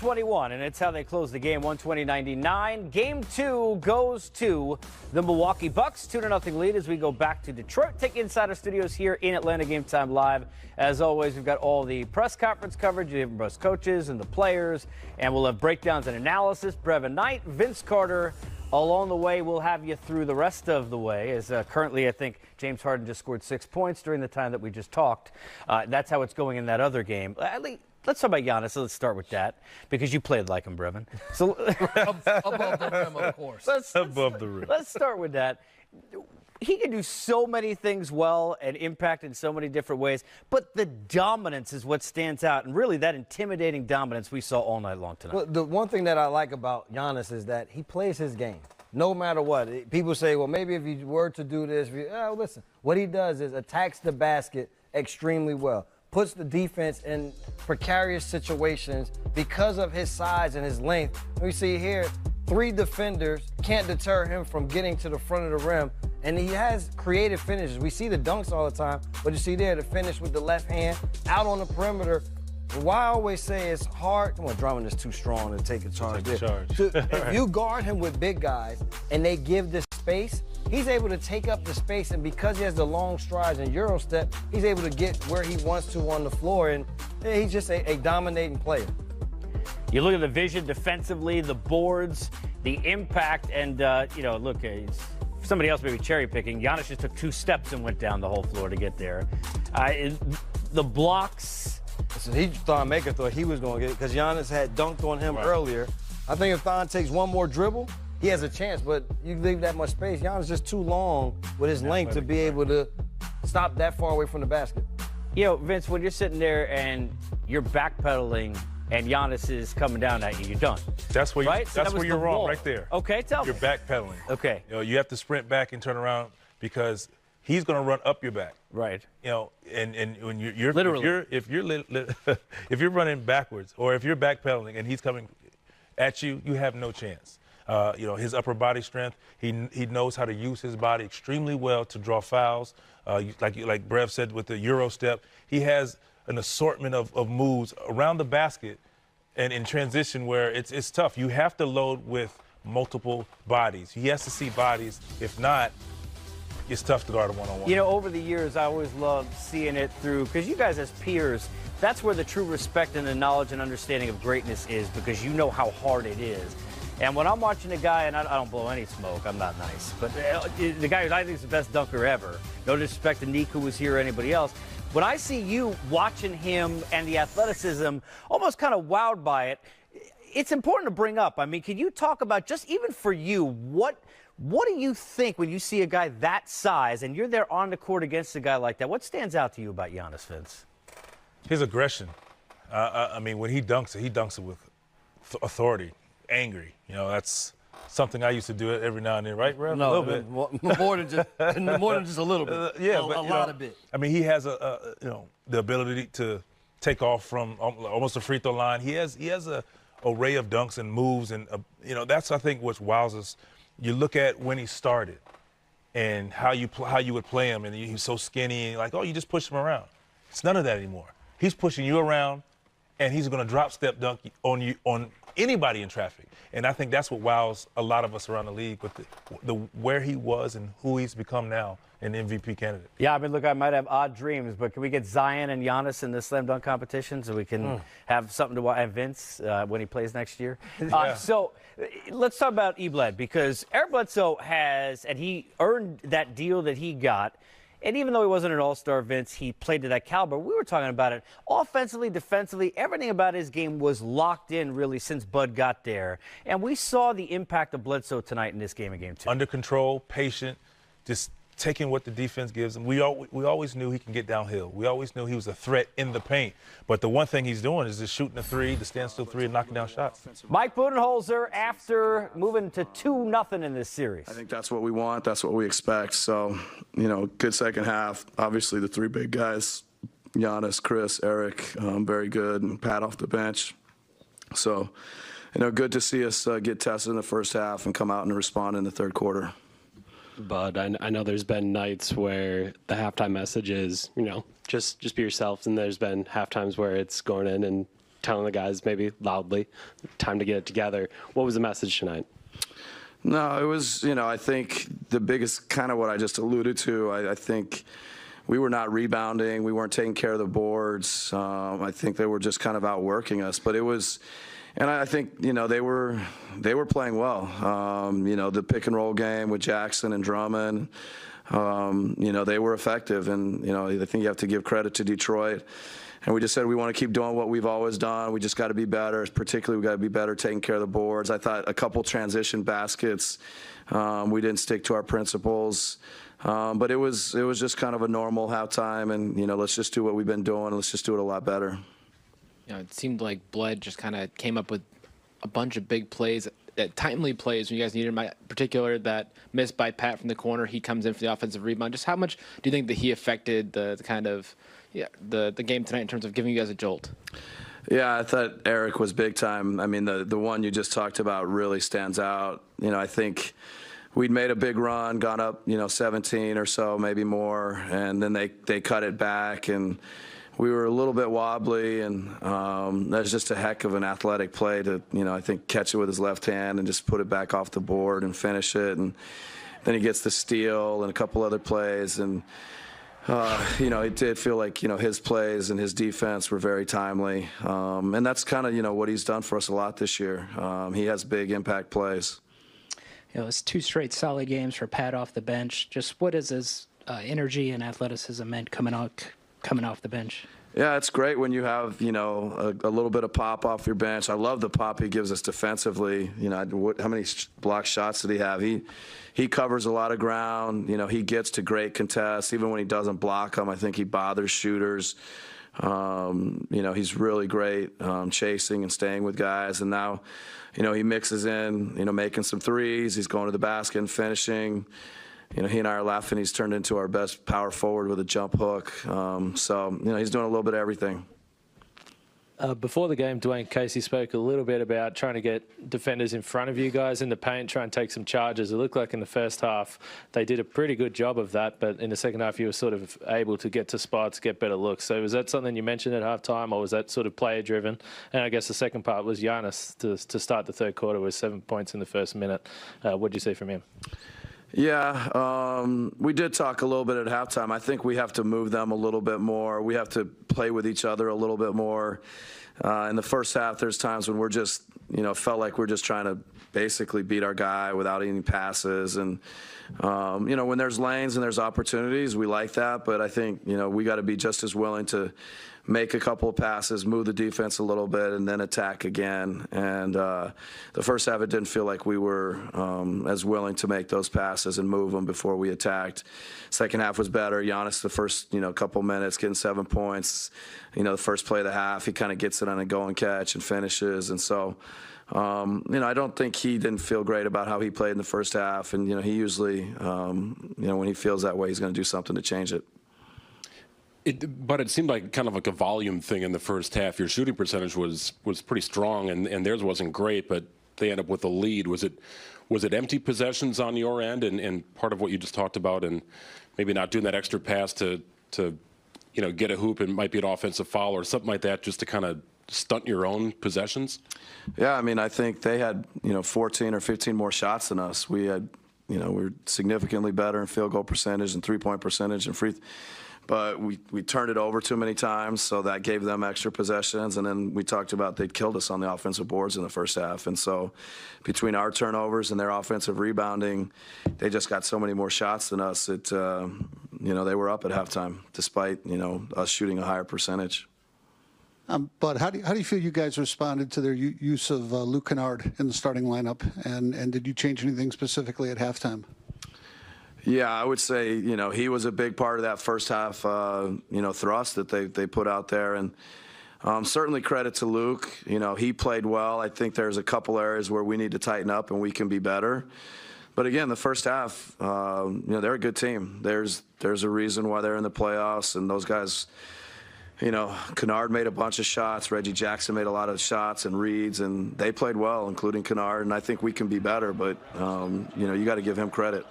121, and it's how they close the game, 120-99. Game 2 goes to the Milwaukee Bucks, 2-0 lead as we go back to Detroit. Take you inside our studios here in Atlanta Game Time Live. As always, we've got all the press conference coverage, the best coaches and the players, and we'll have breakdowns and analysis. Brevin Knight, Vince Carter. Along the way, we'll have you through the rest of the way, as currently I think James Harden just scored 6 points during the time that we just talked. That's how it's going in that other game. Let's talk about Giannis. Let's start with that, because you played like him, Brevin. So above the rim, of course. Above the rim. Let's start with that. He can do so many things well and impact in so many different ways, but the dominance is what stands out, and really that intimidating dominance we saw all night long tonight. Well, the one thing that I like about Giannis is that he plays his game, no matter what. People say, well, maybe if you were to do this, listen, what he does is attacks the basket extremely well, puts the defense in precarious situations because of his size and his length. We see here, 3 defenders can't deter him from getting to the front of the rim. And he has creative finishes. We see the dunks all the time, but you see there the finish with the left hand out on the perimeter. And why I always say it's hard. Come on, Drummond is too strong to take a charge there. If you guard him with big guys and they give this space, he's able to take up the space, and because he has the long strides and Euro step, he's able to get where he wants to on the floor, and he's just a dominating player. You look at the vision defensively, the boards, the impact, and, look, somebody else may be cherry picking. Giannis just took 2 steps and went down the whole floor to get there. The blocks. Listen, Thon Maker thought he was going to get it because Giannis had dunked on him earlier. I think if Thon takes one more dribble, he has a chance, but you leave that much space. Giannis is just too long with his length to be able to stop that far away from the basket. Vince, when you're sitting there and you're backpedaling and Giannis is coming down at you, you're done. That's where, right? that's where you're wrong, right there. Okay, tell me. You're backpedaling. Okay. You have to sprint back and turn around because he's going to run up your back. Right. And when you're literally, if you're running backwards or if you're backpedaling and he's coming at you, you have no chance. His upper body strength, he knows how to use his body extremely well to draw fouls. Like Brev said with the Euro step, he has an assortment of moves around the basket and in transition where it's tough. You have to load with multiple bodies. He has to see bodies. If not, it's tough to guard a one-on-one. Over the years, I always loved seeing it through, because you guys as peers, that's where the true respect and the knowledge and understanding of greatness is, because you know how hard it is. And when I'm watching a guy, and I don't blow any smoke, I'm not nice, but the guy who I think is the best dunker ever, no disrespect to Nick who was here or anybody else, when I see you watching him and the athleticism, almost kind of wowed by it, it's important to bring up. I mean, can you talk about, just even for you, what do you think when you see a guy that size and you're there on the court against a guy like that? What stands out to you about Giannis, Vince? His aggression. When he dunks it with authority, angry. That's something I used to do every now and then, right, Rev? No, a little bit. More than just a little bit. A lot of bit. He has the ability to take off from almost a free throw line. He has a array of dunks and moves, and that's I think what wows us. You look at when he started and how you would play him, and he's so skinny, and you just push him around. It's none of that anymore. He's pushing you around, and he's going to drop step dunk on anybody in traffic. And I think that's what wows a lot of us around the league with the where he was and who he's become now, an MVP candidate. Yeah, look, I might have odd dreams, but can we get Zion and Giannis in the slam dunk competition so we can have something to watch, and Vince when he plays next year? So let's talk about E-Bled, because Eric Bledsoe he earned that deal that he got. And even though he wasn't an all-star, Vince, he played to that caliber. We were talking about it. Offensively, defensively, everything about his game was locked in, really, since Bud got there. And we saw the impact of Bledsoe tonight in this game, in Game 2. Under control, patient, just taking what the defense gives him. We always knew he can get downhill. We always knew he was a threat in the paint. But the one thing he's doing is just shooting a 3, the standstill 3, and knocking down shots. Mike Budenholzer, after moving to 2-0 in this series. I think that's what we want. That's what we expect. So, good second half. Obviously, the 3 big guys, Giannis, Chris, Eric, very good, and Pat off the bench. So, good to see us get tested in the first half and come out and respond in the third quarter. But I know there's been nights where the halftime message is, just be yourself, and there's been half times where it's going in and telling the guys maybe loudly, time to get it together. What was the message tonight? No, it was, I think the biggest kind of what I just alluded to, I think we were not rebounding. We weren't taking care of the boards. I think they were just kind of outworking us. But it was, and I think, they were playing well. The pick and roll game with Jackson and Drummond, they were effective. And, I think you have to give credit to Detroit. And we just said we want to keep doing what we've always done. We just got to be better. Particularly, we got to be better taking care of the boards. I thought a couple transition baskets, we didn't stick to our principles. But it was just kind of a normal halftime, and let's just do what we've been doing. Let's just do it a lot better. It seemed like Bled just kind of came up with a bunch of big plays, timely plays when you guys needed him. In particular, that miss by Pat from the corner. He comes in for the offensive rebound. Just how much do you think that he affected the game tonight in terms of giving you guys a jolt? Yeah, I thought Eric was big time. I mean, the one you just talked about really stands out. I think we'd made a big run, gone up, 17 or so, maybe more, and then they cut it back, and we were a little bit wobbly, and that's just a heck of an athletic play to, I think, catch it with his left hand and just put it back off the board and finish it. And then he gets the steal and a couple other plays, and it did feel like, his plays and his defense were very timely. And that's kind of, what he's done for us a lot this year. He has big impact plays. It's 2 straight solid games for Pat off the bench. Just what is his energy and athleticism meant coming off the bench? Yeah, it's great when you have, a little bit of pop off your bench. I love the pop he gives us defensively. How many block shots did he have? He covers a lot of ground. He gets to great contests. Even when he doesn't block them, I think he bothers shooters. He's really great chasing and staying with guys. And now, he mixes in, making some threes. He's going to the basket and finishing. He and I are laughing. He's turned into our best power forward with a jump hook. So, he's doing a little bit of everything. Before the game, Dwayne Casey spoke a little bit about trying to get defenders in front of you guys in the paint, try and take some charges. It looked like in the first half they did a pretty good job of that, but in the second half you were sort of able to get to spots, get better looks. So was that something you mentioned at halftime, or was that sort of player-driven? And I guess the second part was Giannis to start the third quarter with 7 points in the first minute. What did you see from him? Yeah, we did talk a little bit at halftime. I think we have to move them a little bit more. We have to play with each other a little bit more. In the first half, there's times when we're just, felt like we're just trying to basically beat our guy without any passes. And, when there's lanes and there's opportunities, we like that. But I think, we got to be just as willing to make a couple of passes, move the defense a little bit, and then attack again. And the first half, it didn't feel like we were as willing to make those passes and move them before we attacked. Second half was better. Giannis, the first couple minutes, getting 7 points. The first play of the half, he kind of gets it on a go and catch and finishes. And so, I don't think he didn't feel great about how he played in the first half. And, he usually, when he feels that way, he's going to do something to change it. But it seemed like kind of like a volume thing in the first half. Your shooting percentage was pretty strong, and theirs wasn't great, but they end up with a lead. Was it empty possessions on your end, and part of what you just talked about, and maybe not doing that extra pass to get a hoop and might be an offensive foul or something like that, just to kind of stunt your own possessions? Yeah, I think they had 14 or 15 more shots than us. We had we were significantly better in field goal percentage and 3-point percentage and free. But we turned it over too many times, so that gave them extra possessions. And then we talked about they'd killed us on the offensive boards in the first half. And so between our turnovers and their offensive rebounding, they just got so many more shots than us that, they were up at halftime, despite, us shooting a higher percentage. But how do you feel you guys responded to their use of Luke Kennard in the starting lineup? And did you change anything specifically at halftime? Yeah, I would say, he was a big part of that first half, thrust that they put out there. And certainly credit to Luke. He played well. I think there's a couple areas where we need to tighten up and we can be better. But again, the first half, they're a good team. There's a reason why they're in the playoffs, and those guys, Kennard made a bunch of shots. Reggie Jackson made a lot of shots and reads, and they played well, including Kennard. And I think we can be better, but, you got to give him credit.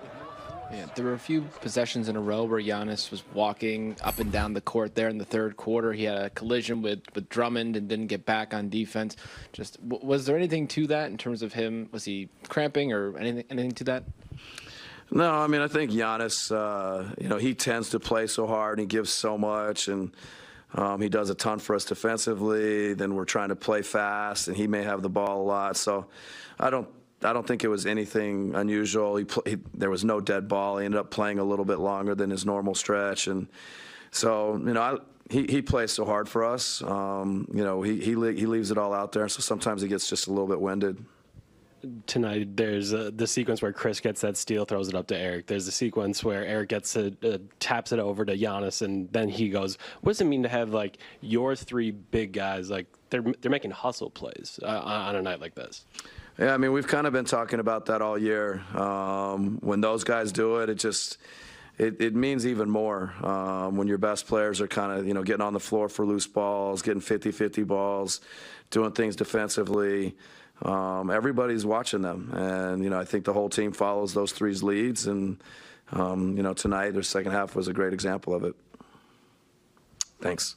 Yeah, there were a few possessions in a row where Giannis was walking up and down the court there in the third quarter. He had a collision with Drummond and didn't get back on defense. Just was there anything to that in terms of him? Was he cramping or anything to that? No, I mean, I think Giannis, he tends to play so hard and he gives so much, and he does a ton for us defensively. Then we're trying to play fast, and he may have the ball a lot. So I don't think it was anything unusual. There was no dead ball. He ended up playing a little bit longer than his normal stretch, and so he plays so hard for us. He leaves it all out there, so sometimes he gets just a little bit winded. Tonight, there's the sequence where Chris gets that steal, throws it up to Eric. There's the sequence where Eric taps it over to Giannis, and then he goes, what does it mean to have, like, your three big guys, like, they're making hustle plays on a night like this? Yeah, I mean, we've kind of been talking about that all year. When those guys do it, it means even more when your best players are kind of, getting on the floor for loose balls, getting 50-50 balls, doing things defensively. Everybody's watching them, and I think the whole team follows those three's leads, and tonight their second half was a great example of it. Thanks.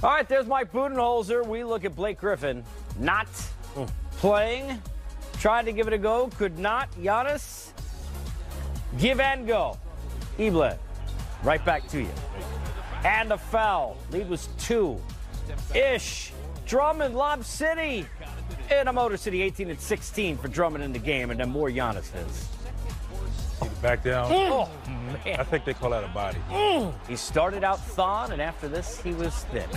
All right, there's Mike Budenholzer. We look at Blake Griffin not playing, tried to give it a go, could not. Giannis, give and go. Ebled. Right back to you. And a foul. Lead was 2-ish. Drummond, Lob City. In a Motor City, 18-16 for Drummond in the game, and then more Giannis is. Back down. Oh, man. I think they call that a body. He started out thon, and after this, he was thin.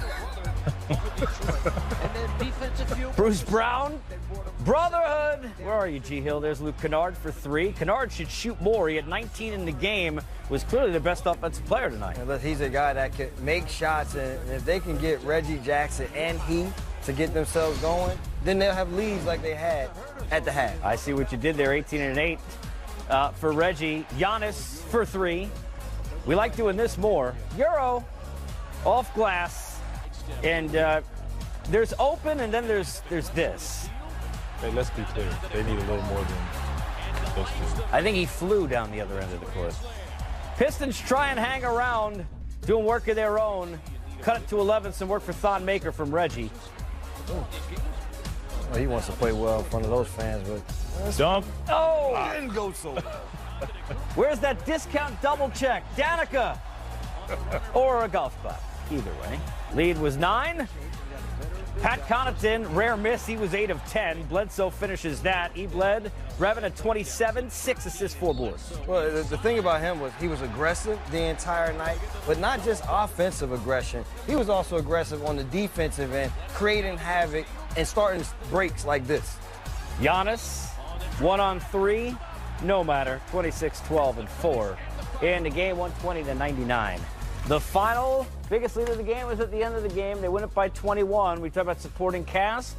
Bruce Brown, Brotherhood. Where are you, G. Hill? There's Luke Kennard for 3. Kennard should shoot more. He had 19 in the game. Was clearly the best offensive player tonight. He's a guy that can make shots, and if they can get Reggie Jackson and he to get themselves going, then they'll have leads like they had at the half. I see what you did there, 18-8 for Reggie. Giannis for 3. We like doing this more. Euro off glass, and there's open, and then there's this. Hey, let's be clear. They need a little more than those two. I think he flew down the other end of the court. Pistons try and hang around, doing work of their own. Cut it to 11, some work for Thon Maker from Reggie. Well, he wants to play well in front of those fans, but Dunk. Oh! didn't go so well. Where's that discount double check? Danica or a golf clap? Either way. Lead was 9. Pat Connaughton, rare miss. He was 8 of 10. Bledsoe finishes that. Ebled, Revin at 27, 6 assists, 4 boards. Well, the thing about him was he was aggressive the entire night, but not just offensive aggression. He was also aggressive on the defensive end, creating havoc and starting breaks like this. Giannis, 1 on 3, no matter, 26, 12, and 4. In the game, 120-99. The final biggest lead of the game was at the end of the game. They win it by 21. We talk about supporting cast.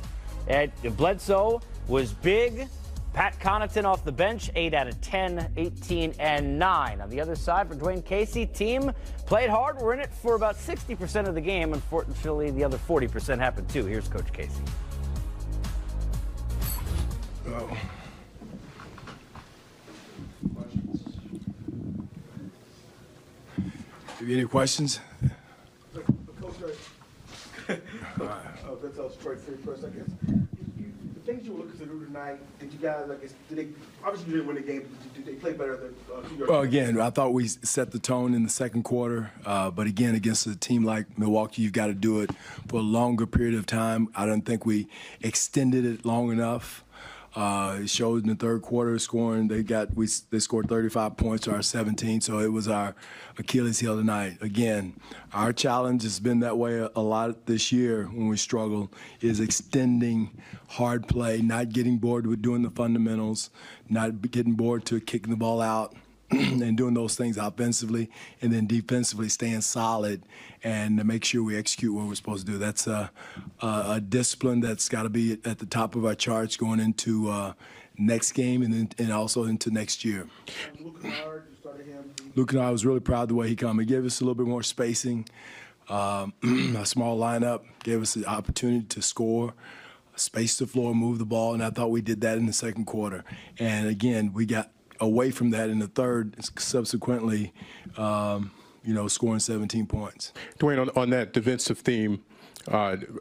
Bledsoe was big. Pat Connaughton off the bench, 8 out of 10, 18 and 9. On the other side for Dwayne Casey, team played hard. We're in it for about 60% of the game. Unfortunately, the other 40% happened too. Here's Coach Casey. Oh. Any questions? Coach, Vince straight first, I guess. The things you were looking to do tonight, did you guys, obviously you didn't win the game, did they play better than 2 years? Well, again, I thought we set the tone in the second quarter, but again, against a team like Milwaukee, you've got to do it for a longer period of time. I don't think we extended it long enough. It showed in the third quarter scoring. They scored 35 points to our 17, so it was our Achilles heel tonight. Again, our challenge has been that way a lot this year when we struggle, is extending hard play, not getting bored with doing the fundamentals, not getting bored to kicking the ball out and doing those things offensively, and then defensively staying solid and to make sure we execute what we're supposed to do. That's a discipline that's got to be at the top of our charts going into next game and also into next year. Luke Kennard, I was really proud of the way he came. He gave us a little bit more spacing. A small lineup gave us the opportunity to score, space the floor, move the ball, and I thought we did that in the second quarter. And again, we got away from that in the third, subsequently, scoring 17 points. Dwayne, on that defensive theme,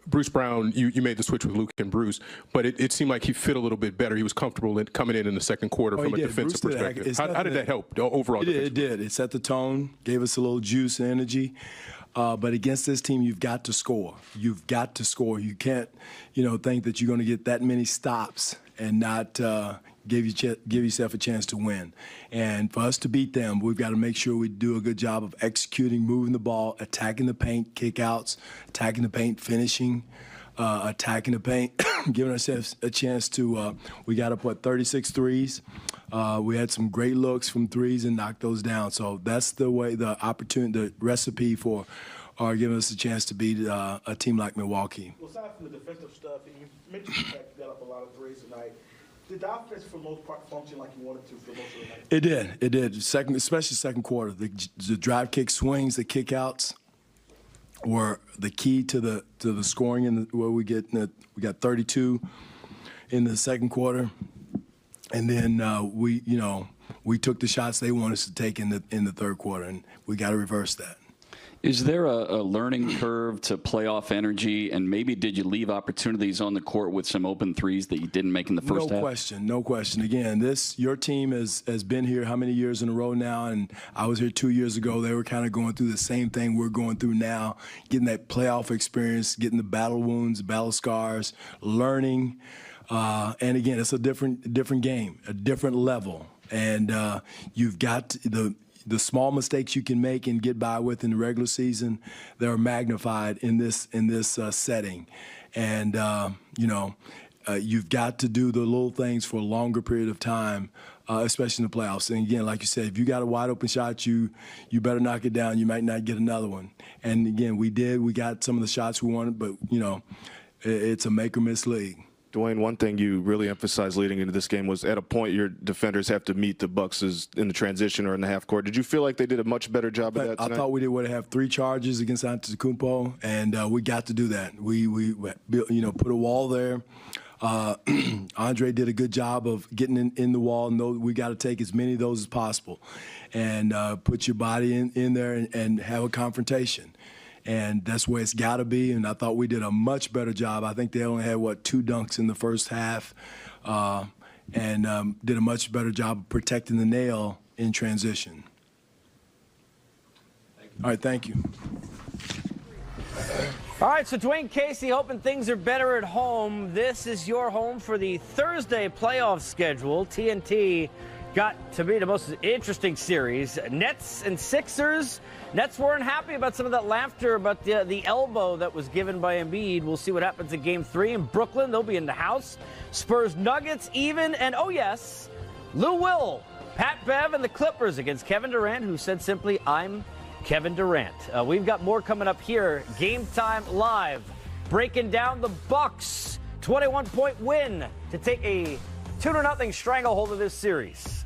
Bruce Brown, you made the switch with Luke and Bruce, but it seemed like he fit a little bit better. He was comfortable coming in the second quarter from a defensive perspective. How did that help overall? It did. It set the tone, gave us a little juice and energy. But against this team, you've got to score. You've got to score. You can't, think that you're going to get that many stops and not give yourself a chance to win. And for us to beat them, we've got to make sure we do a good job of executing, moving the ball, attacking the paint, kickouts, attacking the paint, finishing, attacking the paint, giving ourselves a chance to, we got up, 36 threes. We had some great looks from threes and knocked those down. So that's the way, the recipe for giving us a chance to beat a team like Milwaukee. Well, aside from the defensive stuff, and you mentioned the fact you got up a lot of threes tonight, did the offense, for the most part, function like you wanted to for most of the night? It did. Especially second quarter. The drive kick swings, the kickouts were the key to the scoring. Where we got 32 in the second quarter, and then we took the shots they wanted us to take in the third quarter, and we got to reverse that. Is there a learning curve to playoff energy, and maybe did you leave opportunities on the court with some open threes that you didn't make in the first half? No question. Again, your team has been here how many years in a row now, and I was here 2 years ago. They were kind of going through the same thing we're going through now, getting that playoff experience, getting the battle wounds, battle scars, learning. And again, it's a different game, a different level, and you've got the small mistakes you can make and get by with in the regular season, they're magnified in this setting. And, you've got to do the little things for a longer period of time, especially in the playoffs. And again, like you said, if you got a wide open shot, you better knock it down. You might not get another one. And again, we did. We got some of the shots we wanted, but, it's a make or miss league. Dwayne, one thing you really emphasized leading into this game was at a point your defenders have to meet the Bucks in the transition or in the half court. Did you feel like they did a much better job of that tonight? I thought we would have 3 charges against Antetokounmpo, and we got to do that. We put a wall there. Andre did a good job of getting in the wall, and we got to take as many of those as possible and put your body in there and have a confrontation. And that's where it's got to be, and I thought we did a much better job. I think they only had, 2 dunks in the first half, and did a much better job of protecting the nail in transition. All right, thank you. All right, so Dwayne Casey hoping things are better at home. This is your home for the Thursday playoff schedule. TNT got to be the most interesting series. Nets and Sixers. Nets weren't happy about some of that laughter about the elbow that was given by Embiid. We'll see what happens in Game 3 in Brooklyn. They'll be in the house. Spurs Nuggets even. And, oh, yes, Lou Will, Pat Bev, and the Clippers against Kevin Durant, who said simply, I'm Kevin Durant. We've got more coming up here. Game Time Live, breaking down the Bucks' 21-point win to take a 2-0 stranglehold of this series.